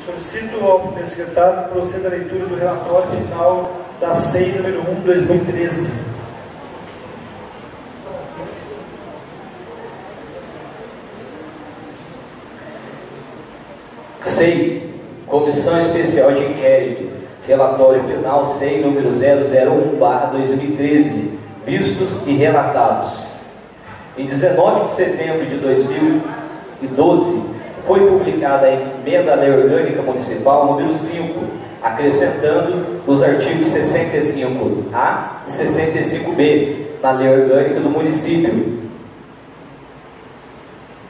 Solicito ao secretário que proceda a leitura do relatório final da SEI número 1/2013. SEI, Comissão Especial de Inquérito, relatório final SEI número 001/2013, vistos e relatados. Em 19 de setembro de 2012, foi publicada a emenda à Lei Orgânica Municipal número 5, acrescentando os artigos 65A e 65B na Lei Orgânica do município,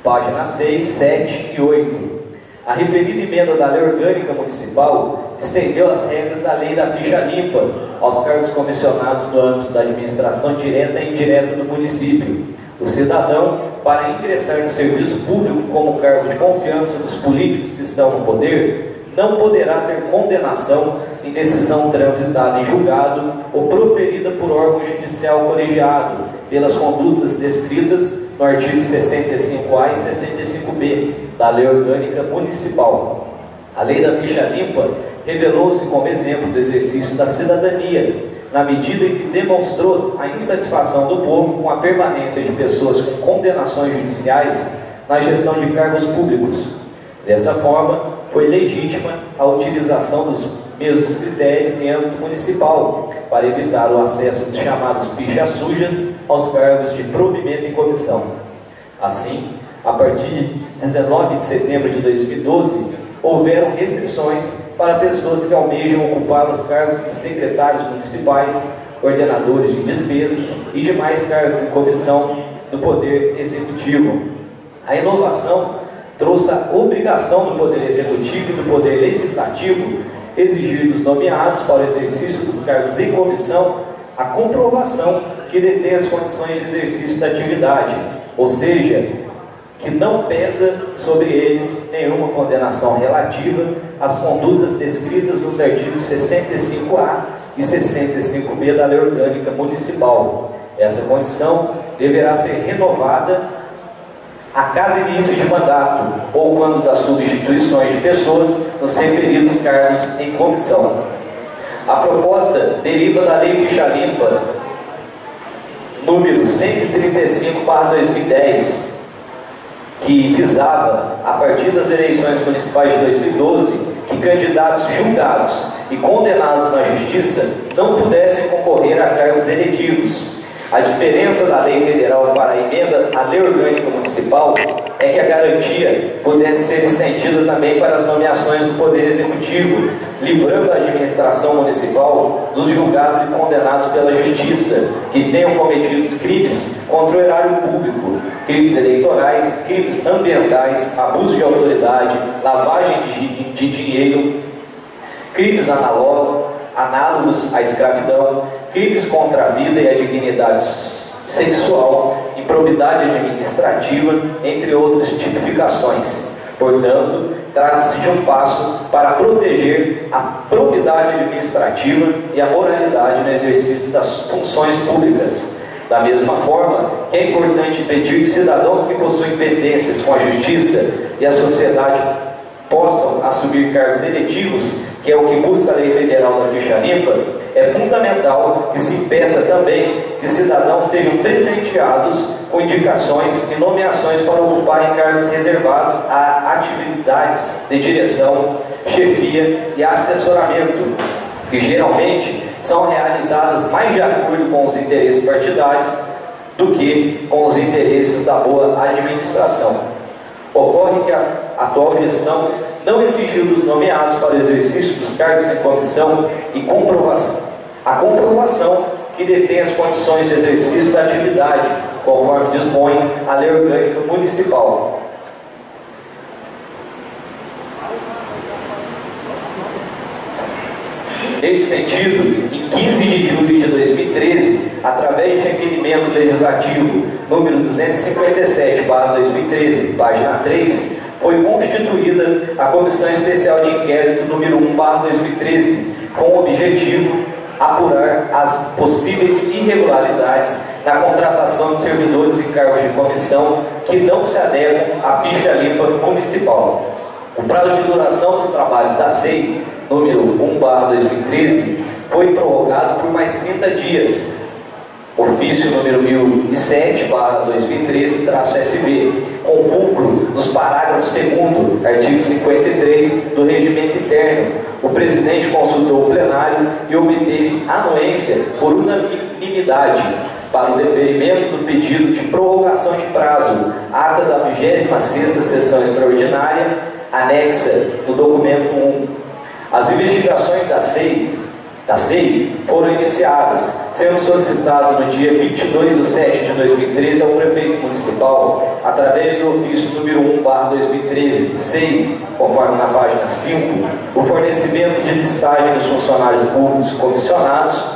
páginas 6, 7 e 8. A referida emenda da Lei Orgânica Municipal estendeu as regras da Lei da Ficha Limpa aos cargos comissionados no âmbito da administração direta e indireta do município. O cidadão, para ingressar no serviço público como cargo de confiança dos políticos que estão no poder, não poderá ter condenação em decisão transitada em julgado ou proferida por órgão judicial colegiado pelas condutas descritas no artigo 65A e 65B da Lei Orgânica Municipal. A Lei da Ficha Limpa revelou-se como exemplo do exercício da cidadania, na medida em que demonstrou a insatisfação do povo com a permanência de pessoas com condenações judiciais na gestão de cargos públicos. Dessa forma, foi legítima a utilização dos mesmos critérios em âmbito municipal para evitar o acesso dos chamados fichas sujas aos cargos de provimento em comissão. Assim, a partir de 19 de setembro de 2012, houveram restrições para pessoas que almejam ocupar os cargos de secretários municipais, ordenadores de despesas e demais cargos em comissão do Poder Executivo. A inovação trouxe a obrigação do Poder Executivo e do Poder Legislativo exigir dos nomeados para o exercício dos cargos em comissão a comprovação que detém as condições de exercício da atividade, ou seja, que não pesa sobre eles nenhuma condenação relativa às condutas descritas nos artigos 65A e 65B da Lei Orgânica Municipal. Essa condição deverá ser renovada a cada início de mandato ou quando das substituições de pessoas nos referidos cargos em comissão. A proposta deriva da Lei Ficha Limpa número 135/2010, que visava, a partir das eleições municipais de 2012, que candidatos julgados e condenados na justiça não pudessem concorrer a cargos eletivos. A diferença da lei federal para a emenda à Lei Orgânica Municipal é que a garantia pudesse ser estendida também para as nomeações do Poder Executivo, livrando a administração municipal dos julgados e condenados pela Justiça, que tenham cometido crimes contra o erário público, crimes eleitorais, crimes ambientais, abuso de autoridade, lavagem de dinheiro, crimes análogos à escravidão, crimes contra a vida e a dignidade sexual, improbidade administrativa, entre outras tipificações. Portanto, trata-se de um passo para proteger a probidade administrativa e a moralidade no exercício das funções públicas. Da mesma forma, que é importante impedir que cidadãos que possuem pendências com a justiça e a sociedade possam assumir cargos eletivos, que é o que busca a Lei Federal da Ficha Limpa, é fundamental que se impeça também que cidadãos sejam presenteados com indicações e nomeações para ocuparem cargos reservados a atividades de direção, chefia e assessoramento, que geralmente são realizadas mais de acordo com os interesses partidários do que com os interesses da boa administração. Ocorre que a atual gestão não exigiu dos nomeados para o exercício dos cargos em comissão e a comprovação que detém as condições de exercício da atividade, conforme dispõe a Lei Orgânica Municipal. Nesse sentido, em 15 de julho de 2013, através de requerimento legislativo número 257/2013, página 3, foi constituída a Comissão Especial de Inquérito número 1/2013, com o objetivo de apurar as possíveis irregularidades na contratação de servidores em cargos de comissão que não se adequam à ficha limpa municipal. O prazo de duração dos trabalhos da SEI, número 1/2013, foi prorrogado por mais 30 dias. Ofício número 1007/2013-SB, com fulcro nos parágrafos 2º, artigo 53 do Regimento Interno. O presidente consultou o plenário e obteve anuência por unanimidade para o deferimento do pedido de prorrogação de prazo, ata da 26ª sessão extraordinária, anexa no documento 1. As investigações da SEI foram iniciadas, sendo solicitado no dia 22/7/2013 ao prefeito municipal, através do ofício número 1/2013, SEI, conforme na página 5, o fornecimento de listagem dos funcionários públicos comissionados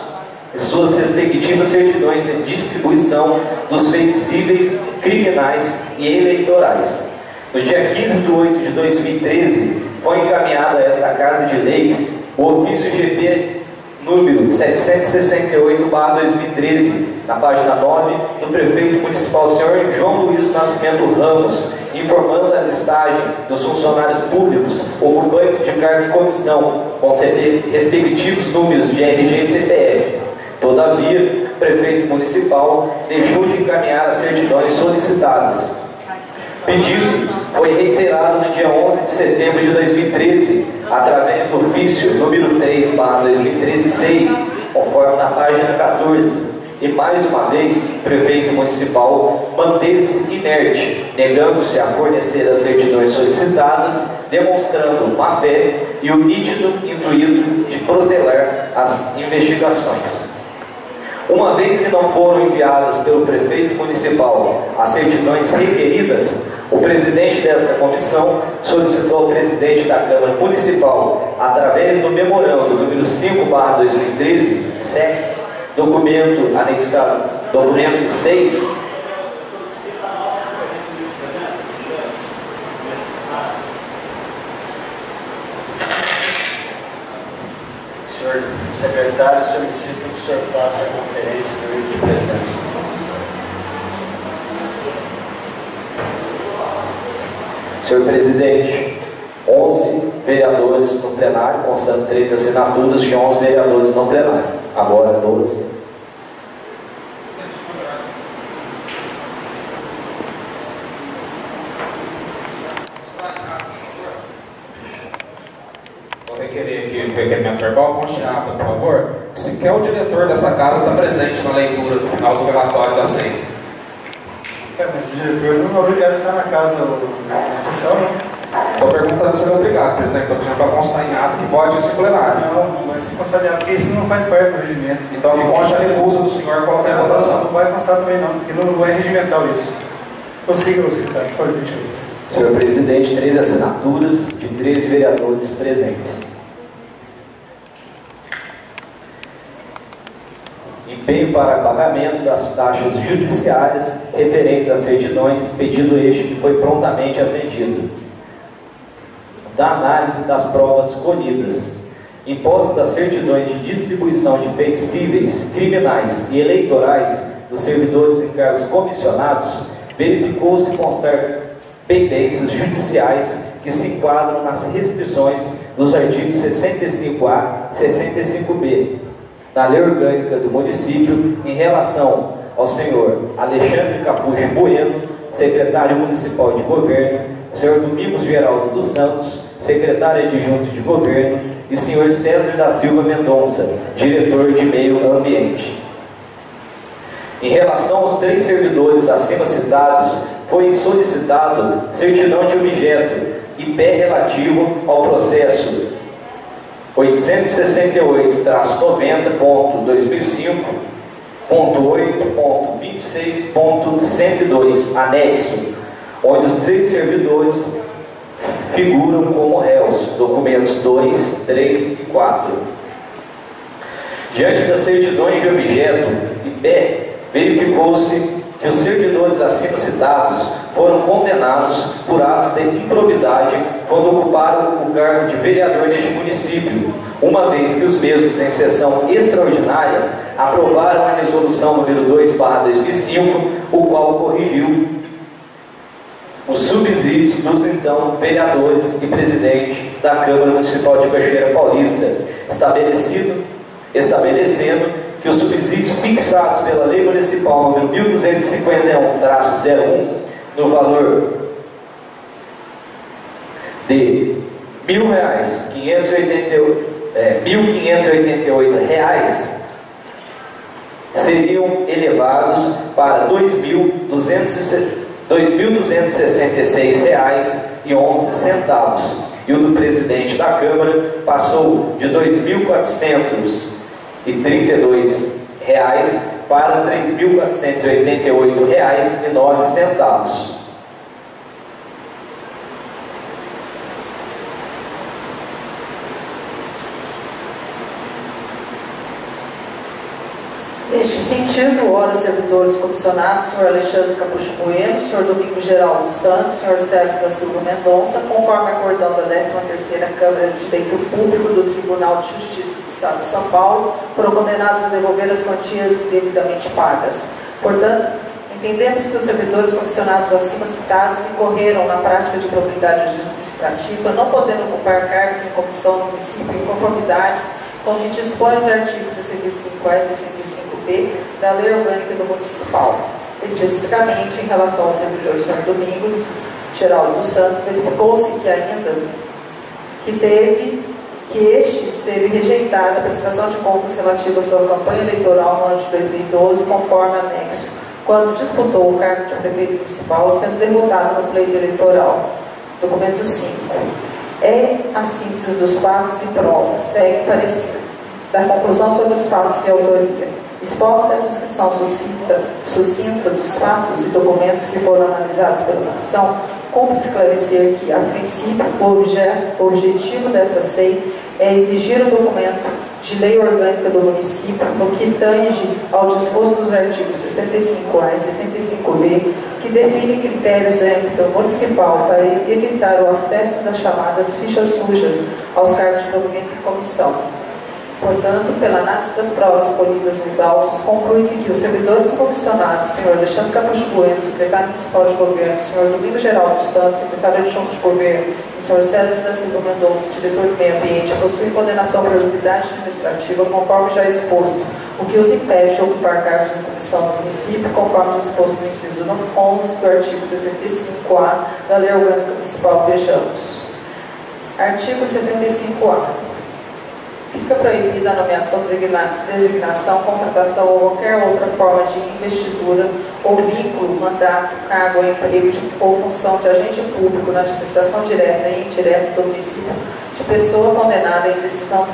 e suas respectivas certidões de distribuição dos feitos cíveis, criminais e eleitorais. No dia 15/8/2013, foi encaminhado a esta Casa de Leis o ofício GP número 768/2013, na página 9, do prefeito municipal, senhor João Luiz Nascimento Ramos, informando a listagem dos funcionários públicos ocupantes de cargo em comissão, com respectivos números de RG e CPF. Todavia, o prefeito municipal deixou de encaminhar as certidões solicitadas. O pedido foi reiterado no dia 11 de setembro de 2013, através do ofício número 3/2013 SEI, conforme na página 14. E mais uma vez, o prefeito municipal manteve-se inerte, negando-se a fornecer as certidões solicitadas, demonstrando má fé e o nítido intuito de protelar as investigações. Uma vez que não foram enviadas pelo prefeito municipal as certidões requeridas, o presidente desta comissão solicitou ao presidente da Câmara Municipal, através do memorando número 5/2013, SEC, documento anexado, documento 6, senhor secretário, solicito que o senhor faça a conferência do livro de presença. Senhor presidente, 11 vereadores no plenário, constando 3 assinaturas de 11 vereadores no plenário. Agora 12. Vou requerer aqui o requerimento verbal, conste em ata, por favor. Sequer o diretor dessa casa está presente na leitura final do relatório da SEI. Mas o diretor não é obrigado a estar na casa na sessão, né? Estou perguntando se ele é obrigado, presidente. Estou pedindo para constar em ata que pode ser plenário. Não vai ser constado em ata, porque isso não faz parte do regimento. Então que conste a recusa do senhor colocar em votação. Não vai constar também não, porque não é regimental isso. Prossiga, secretário, pode deixar isso. Senhor presidente, 13 assinaturas de 13 vereadores presentes. Empenho para pagamento das taxas judiciárias referentes às certidões, pedido este que foi prontamente atendido. Da análise das provas colhidas. Imposto das certidões de distribuição de feitos cíveis, criminais e eleitorais dos servidores em cargos comissionados, verificou-se constar pendências judiciais que se enquadram nas restrições dos artigos 65A e 65B da Lei Orgânica do Município em relação ao senhor Alexandre Capucho Bueno, secretário municipal de governo, senhor Domingos Geraldo dos Santos, secretário adjunto de governo, e senhor César da Silva Mendonça, diretor de meio ambiente. Em relação aos 3 servidores acima citados, foi solicitado certidão de objeto e pé relativo ao processo 860.90.2005.8.26.102, anexo, onde os 3 servidores figuram como réus, documentos 2, 3 e 4. Diante das certidões de objeto e pé, verificou-se que os servidores acima citados foram condenados por atos de improbidade quando ocuparam o cargo de vereador neste município, uma vez que os mesmos, em sessão extraordinária, aprovaram a resolução número 2/2005, o qual corrigiu os subsídios dos então vereadores e presidente da Câmara Municipal de Cachoeira Paulista, estabelecendo que os subsídios fixados pela Lei Municipal número 1251-01, no valor de R$ 1.588, seriam elevados para R$ 2.266,11, e o do presidente da Câmara passou de R$ 2.432 para R$ 3.488,09. Neste sentido, ora servidores comissionados, senhor Alexandre Capucho Bueno, senhor Domingos Geraldo dos Santos, senhor César da Silva Mendonça, conforme acordão da 13ª Câmara de Direito Público do Tribunal de Justiça do Estado de São Paulo, foram condenados a devolver as quantias devidamente pagas. Portanto, entendemos que os servidores comissionados acima citados incorreram na prática de probidade administrativa, não podendo ocupar cargos em comissão do município em conformidade com o que dispõe os artigos 65A e 65B da Lei Orgânica do Municipal. Especificamente, em relação ao servidor senhor Domingos Geraldo dos Santos, verificou-se que este esteve rejeitada a prestação de contas relativa à sua campanha eleitoral no ano de 2012, conforme anexo, quando disputou o cargo de prefeito municipal, sendo derrotado no pleito eleitoral. Documento 5. É a síntese dos fatos e provas, segue parecer, da conclusão sobre os fatos e autoria. Exposta a descrição sucinta dos fatos e documentos que foram analisados pela comissão, cumpre esclarecer que, a princípio, o objetivo desta SEI é exigir o documento de lei orgânica do município no que tange ao disposto dos artigos 65A e 65B, que define critérios de âmbito municipal para evitar o acesso das chamadas fichas sujas aos cargos de provimento e comissão. Portanto, pela análise das provas colhidas nos autos, conclui-se que os servidores comissionados, senhor Alexandre Capucho Bueno, secretário municipal de governo, senhor Domingos Geraldo dos Santos, secretário adjunto de governo, e senhor César da Silva Mendonça, diretor do meio ambiente, possuem condenação por improbidade administrativa, conforme já exposto, o que os impede de ocupar cargos de comissão do município, conforme disposto no inciso 11 do artigo 65A da Lei Orgânica Municipal. Vejamos. Artigo 65A. Fica proibida a nomeação, designação, contratação ou qualquer outra forma de investidura ou vínculo, mandato, cargo ou emprego ou função de agente público na administração direta e indireta do município de pessoa condenada em decisão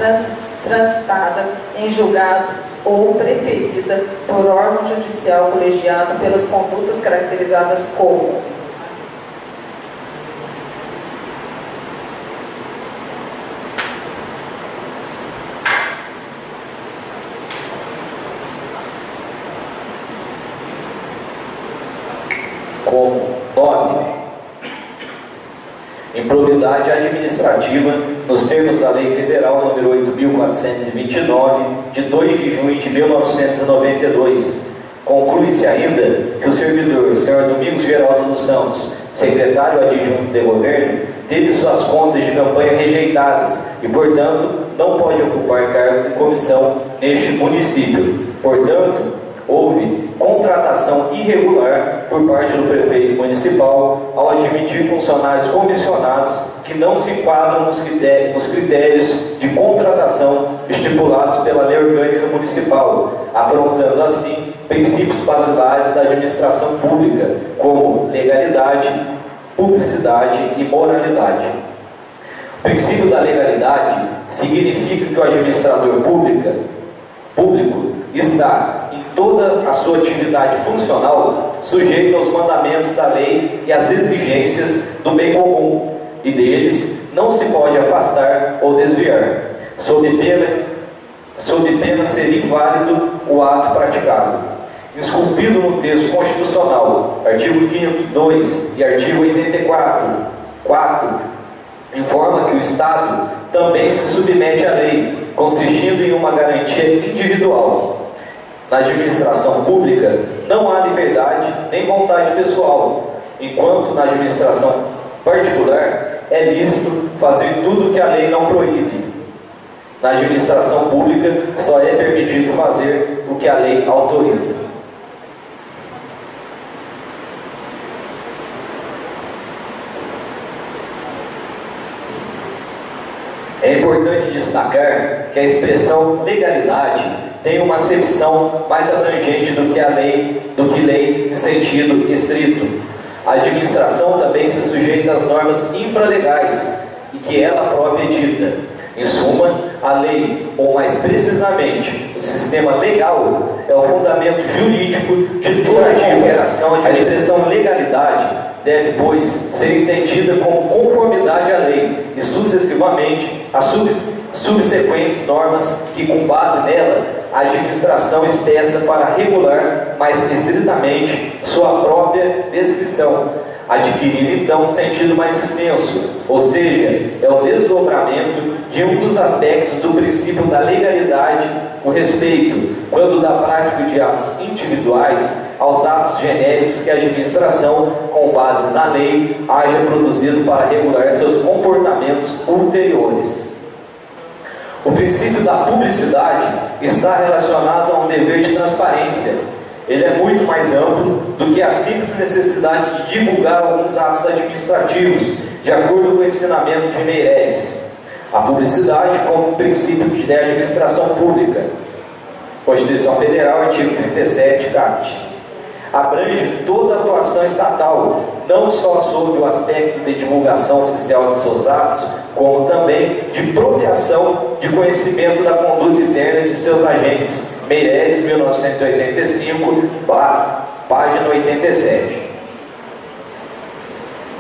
transitada em julgado ou preferida por órgão judicial colegiado pelas condutas caracterizadas como nome, improbidade administrativa nos termos da Lei Federal número 8.429, de 2 de junho de 1992. Conclui-se ainda que o servidor, senhor Domingos Geraldo dos Santos, secretário adjunto de governo, teve suas contas de campanha rejeitadas e, portanto, não pode ocupar cargos em comissão neste município. Portanto, houve contratação irregular por parte do prefeito municipal ao admitir funcionários comissionados que não se enquadram nos critérios de contratação estipulados pela Lei Orgânica Municipal, afrontando assim princípios basilares da administração pública, como legalidade, publicidade e moralidade. O princípio da legalidade significa que o administrador público está em toda a sua atividade funcional sujeito aos mandamentos da lei e às exigências do bem comum, e deles não se pode afastar ou desviar, sob pena ser inválido o ato praticado. Esculpido no texto constitucional, artigo 5º, 2 e artigo 84, 4, informa que o Estado também se submete à lei, consistindo em uma garantia individual. Na administração pública não há liberdade nem vontade pessoal, enquanto na administração particular é lícito fazer tudo o que a lei não proíbe. Na administração pública só é permitido fazer o que a lei autoriza. É importante destacar que a expressão legalidade tem uma acepção mais abrangente do que lei em sentido estrito. A administração também se sujeita às normas infralegais e que ela própria edita. Em suma, a lei, ou mais precisamente, o sistema legal, é o fundamento jurídico de toda a operação. A expressão legalidade deve, pois, ser entendida como conformidade à lei e, sucessivamente, as subsequentes normas que, com base nela, a administração expressa para regular mais estritamente sua própria descrição, adquirindo então um sentido mais extenso, ou seja, é o desdobramento de um dos aspectos do princípio da legalidade, o respeito, quando da prática de atos individuais aos atos genéricos que a administração, com base na lei, haja produzido para regular seus comportamentos ulteriores. O princípio da publicidade está relacionado a um dever de transparência. Ele é muito mais amplo do que a simples necessidade de divulgar alguns atos administrativos, de acordo com o ensinamento de Meirelles. A publicidade como princípio de administração pública. Constituição Federal, artigo 37, caput. Abrange toda a atuação estatal, não só sobre o aspecto de divulgação oficial de seus atos, como também de proteção de conhecimento da conduta interna de seus agentes. Meirelles, 1985, página 87.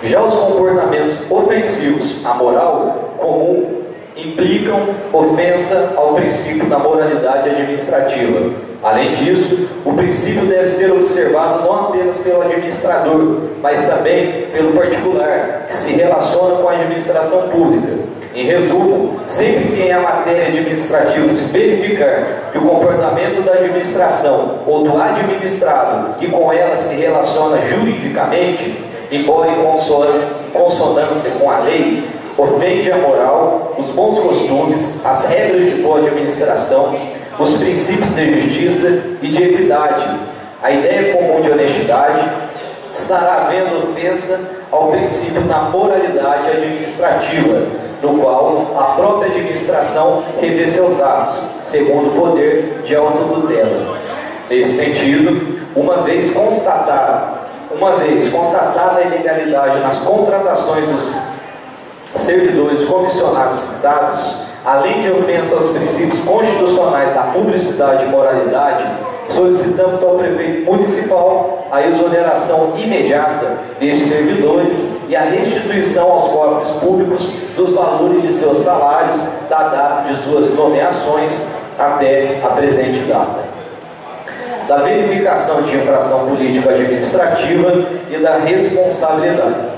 Já os comportamentos ofensivos à moral comum implicam ofensa ao princípio da moralidade administrativa. Além disso, o princípio deve ser observado não apenas pelo administrador, mas também pelo particular, que se relaciona com a administração pública. Em resumo, sempre que em a matéria administrativa se verificar que o comportamento da administração ou do administrado que com ela se relaciona juridicamente, embora em consonância com a lei, ofende a moral, os bons costumes, as regras de boa administração, os princípios de justiça e de equidade, a ideia comum de honestidade, estará havendo ofensa ao princípio da moralidade administrativa, no qual a própria administração revê seus atos, segundo o poder de autotutela. Nesse sentido, uma vez constatada a ilegalidade nas contratações dos servidores comissionados citados, além de ofensa aos princípios constitucionais da publicidade e moralidade, solicitamos ao prefeito municipal a exoneração imediata destes servidores e a restituição aos cofres públicos dos valores de seus salários da data de suas nomeações até a presente data. Da verificação de infração político-administrativa e da responsabilidade.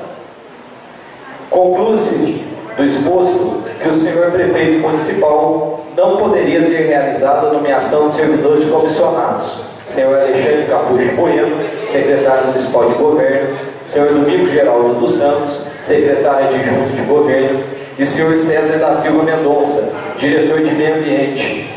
Conclui-se do exposto que o senhor prefeito municipal não poderia ter realizado a nomeação de servidores comissionados. Senhor Alexandre Capucho Bueno, secretário municipal de governo, senhor Domingos Geraldo dos Santos, secretário adjunto de governo, e senhor César da Silva Mendonça, diretor de meio ambiente,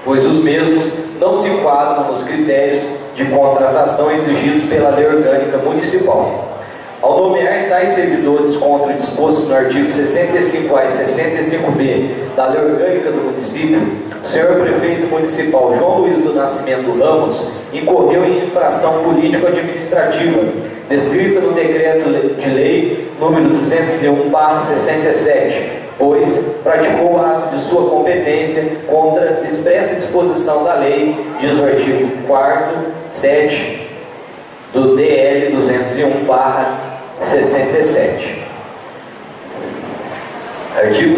pois os mesmos não se enquadram nos critérios de contratação exigidos pela Lei Orgânica Municipal. Ao nomear tais servidores contra o disposto no artigo 65A e 65B da Lei Orgânica do município, o senhor prefeito municipal João Luiz do Nascimento Ramos incorreu em infração político-administrativa, descrita no decreto de lei número 201/67, pois praticou o ato de sua competência contra expressa disposição da lei, diz o artigo 4º, 7 do DL 201/67. Artigo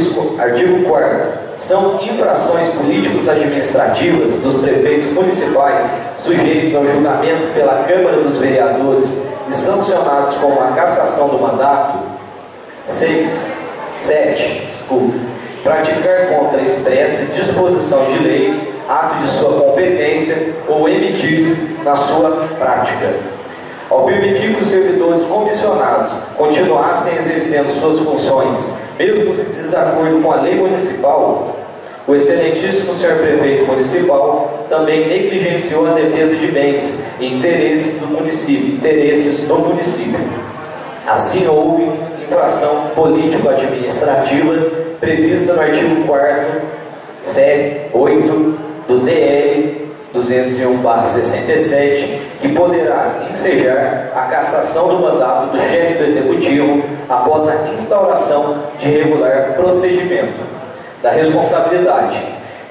4º. São infrações políticos administrativas dos prefeitos municipais sujeitos ao julgamento pela Câmara dos Vereadores e sancionados com a cassação do mandato. 7. Praticar contra expressa disposição de lei, ato de sua competência ou emitir-se na sua prática. Ao permitir que os servidores comissionados continuassem exercendo suas funções, mesmo em desacordo com a lei municipal, o excelentíssimo senhor prefeito municipal também negligenciou a defesa de bens e interesses do município. Assim, houve infração político-administrativa prevista no artigo 4º, 8 do DL 201/67, que poderá ensejar a cassação do mandato do chefe do Executivo após a instauração de regular procedimento. Da responsabilidade.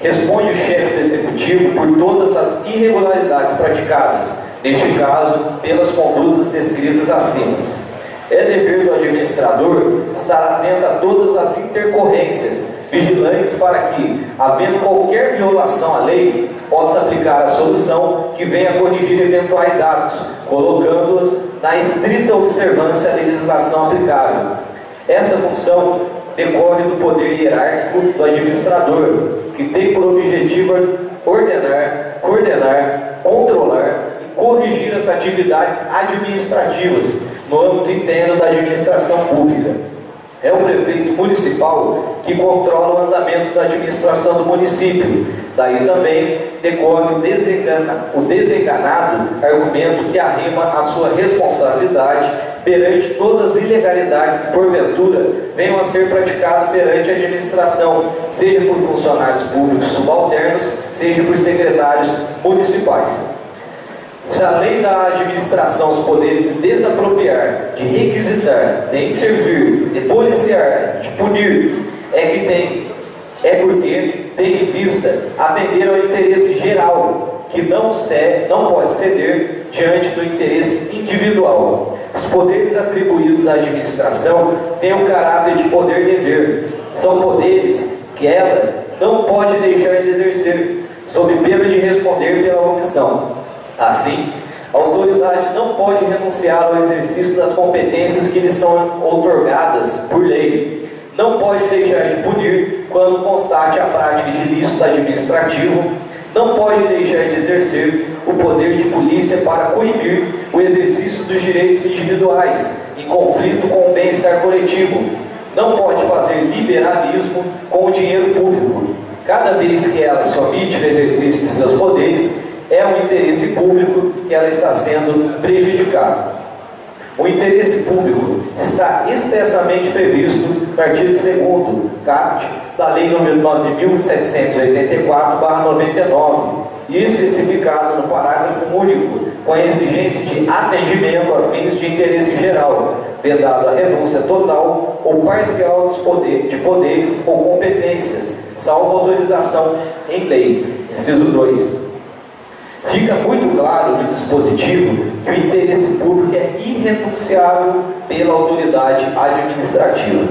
Responde o chefe do Executivo por todas as irregularidades praticadas, neste caso, pelas condutas descritas acima. É dever do administrador estar atento a todas as intercorrências, vigilantes para que, havendo qualquer violação à lei, possa aplicar a solução que venha a corrigir eventuais atos, colocando-os na estrita observância da legislação aplicável. Esta função decorre do poder hierárquico do administrador, que tem por objetivo ordenar, coordenar, controlar e corrigir as atividades administrativas no âmbito interno da administração pública. É o prefeito municipal que controla o andamento da administração do município. Daí também decorre o desenganado argumento que arrima a sua responsabilidade perante todas as ilegalidades que, porventura, venham a ser praticadas perante a administração, seja por funcionários públicos subalternos, seja por secretários municipais. Se a lei da administração os poderes de desapropriar, de requisitar, de intervir, de policiar, de punir, é porque tem em vista atender ao interesse geral, que não pode ceder diante do interesse individual. Os poderes atribuídos à administração têm o caráter de poder-dever. São poderes que ela não pode deixar de exercer, sob pena de responder pela omissão. Assim, a autoridade não pode renunciar ao exercício das competências que lhe são outorgadas por lei. Não pode deixar de punir quando constate a prática de ilícito administrativo. Não pode deixar de exercer o poder de polícia para coibir o exercício dos direitos individuais em conflito com o bem-estar coletivo. Não pode fazer liberalismo com o dinheiro público. Cada vez que ela se omite no exercício de seus poderes, é um interesse público que ela está sendo prejudicado. O interesse público está expressamente previsto no artigo 2º, caput, da Lei nº 9.784/99, e especificado no parágrafo único, com a exigência de atendimento a fins de interesse geral, vedado a renúncia total ou parcial de poderes ou competências, salvo autorização em lei. Inciso 2. Fica muito claro no dispositivo que o interesse público é irrenunciável pela autoridade administrativa.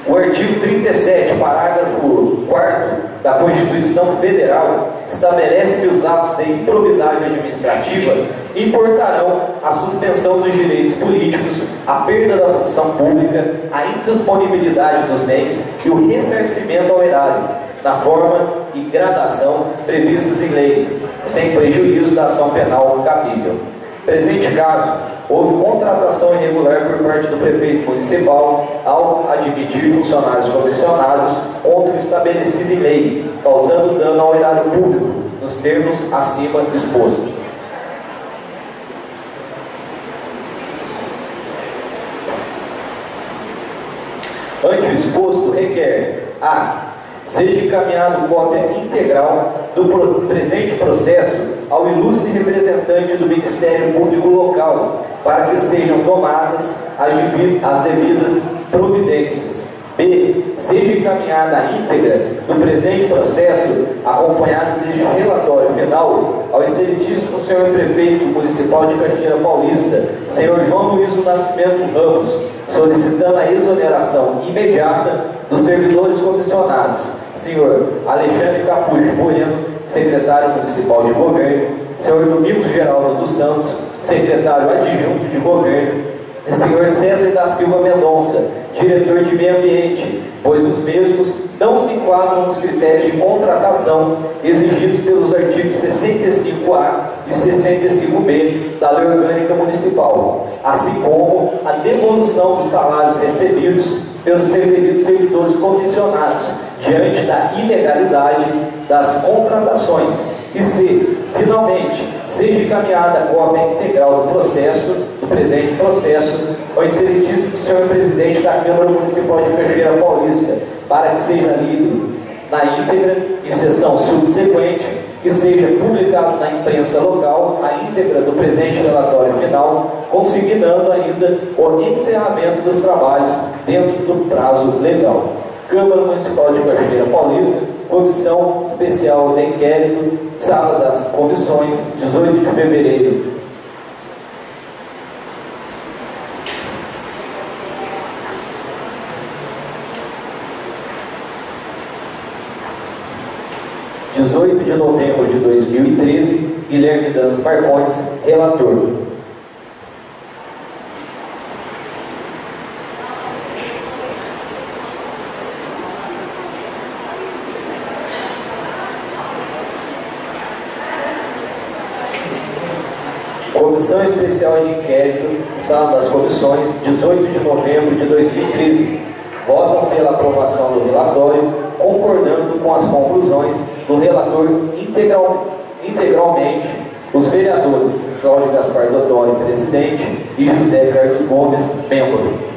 O artigo 37, parágrafo 4º da Constituição Federal estabelece que os atos de improbidade administrativa importarão a suspensão dos direitos políticos, a perda da função pública, a indisponibilidade dos bens e o ressarcimento ao erário, na forma e gradação previstas em leis, sem prejuízo da ação penal cabível. Presente caso, houve contratação irregular por parte do prefeito municipal ao admitir funcionários comissionados contra o estabelecido em lei, causando dano ao erário público, nos termos acima expostos. Ante o exposto, requer a seja encaminhado cópia integral do presente processo ao ilustre representante do Ministério Público Local, para que estejam tomadas as devidas providências. B. Seja encaminhada a íntegra do presente processo, acompanhado deste relatório final, ao excelentíssimo senhor prefeito municipal de Cachoeira Paulista, senhor João Luiz do Nascimento Ramos, solicitando a exoneração imediata dos servidores comissionados, senhor Alexandre Capucho Bueno, secretário municipal de governo, senhor Domingos Geraldo dos Santos, secretário adjunto de governo, e senhor César da Silva Mendonça, diretor de meio ambiente, pois os mesmos não se enquadram nos critérios de contratação exigidos pelos artigos 65A e 65B da Lei Orgânica Municipal, assim como a devolução dos salários recebidos pelos referidos servidores comissionados diante da ilegalidade das contratações. E se, finalmente, seja encaminhada a cópia integral do processo, do presente processo, ao excelentíssimo senhor presidente da Câmara Municipal de Cachoeira Paulista, para que seja lido na íntegra, em sessão subsequente, que seja publicado na imprensa local a íntegra do presente relatório final, consignando ainda o encerramento dos trabalhos dentro do prazo legal. Câmara Municipal de Cachoeira Paulista, Comissão Especial de Inquérito, Sala das Comissões, 18 de fevereiro. (18 de novembro de 2013), Guilherme Dantas Marcondes, relator. Comissão Especial de Inquérito, Sala das Comissões, 18 de novembro de 2013. Votam pela aprovação do relatório, concordando com as conclusões do relator integralmente os vereadores Cláudio Gaspar Dodori, presidente, e José Carlos Gomes, membro.